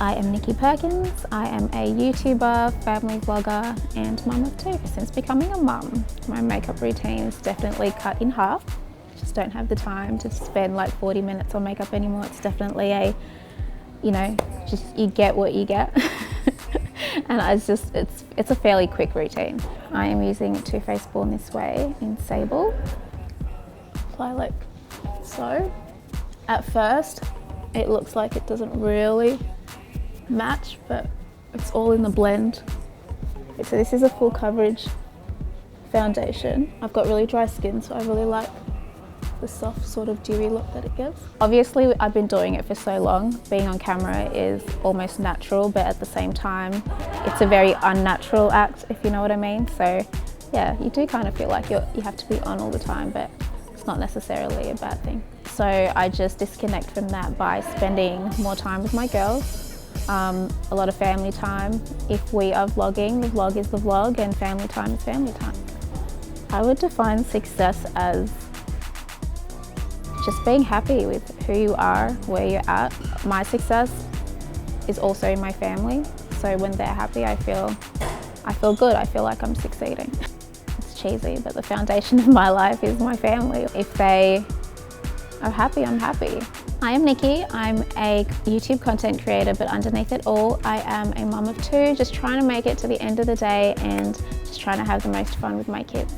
I am Nikki Perkins. I am a YouTuber, family vlogger and mum of two. Since becoming a mum, my makeup routine is definitely cut in half. Just don't have the time to spend like 40 minutes on makeup anymore. It's definitely a, just you get what you get. And it's a fairly quick routine. I am using Too Faced Born This Way in Sable. Apply like so. At first, it looks like it doesn't really match, but it's all in the blend. So this is a full coverage foundation. I've got really dry skin, so I really like the soft sort of dewy look that it gives. Obviously, I've been doing it for so long. Being on camera is almost natural, but at the same time, it's a very unnatural act, if you know what I mean. So yeah, you do kind of feel like you have to be on all the time, but it's not necessarily a bad thing. So I just disconnect from that by spending more time with my girls, a lot of family time. If we are vlogging, the vlog is the vlog, and family time is family time. I would define success as just being happy with who you are, where you're at. My success is also in my family, so when they're happy, I feel good. I feel like I'm succeeding. It's cheesy, but the foundation of my life is my family. If they are happy, I'm happy. I am Nikki. I'm a YouTube content creator, but underneath it all, I am a mum of two, just trying to make it to the end of the day and just trying to have the most fun with my kids.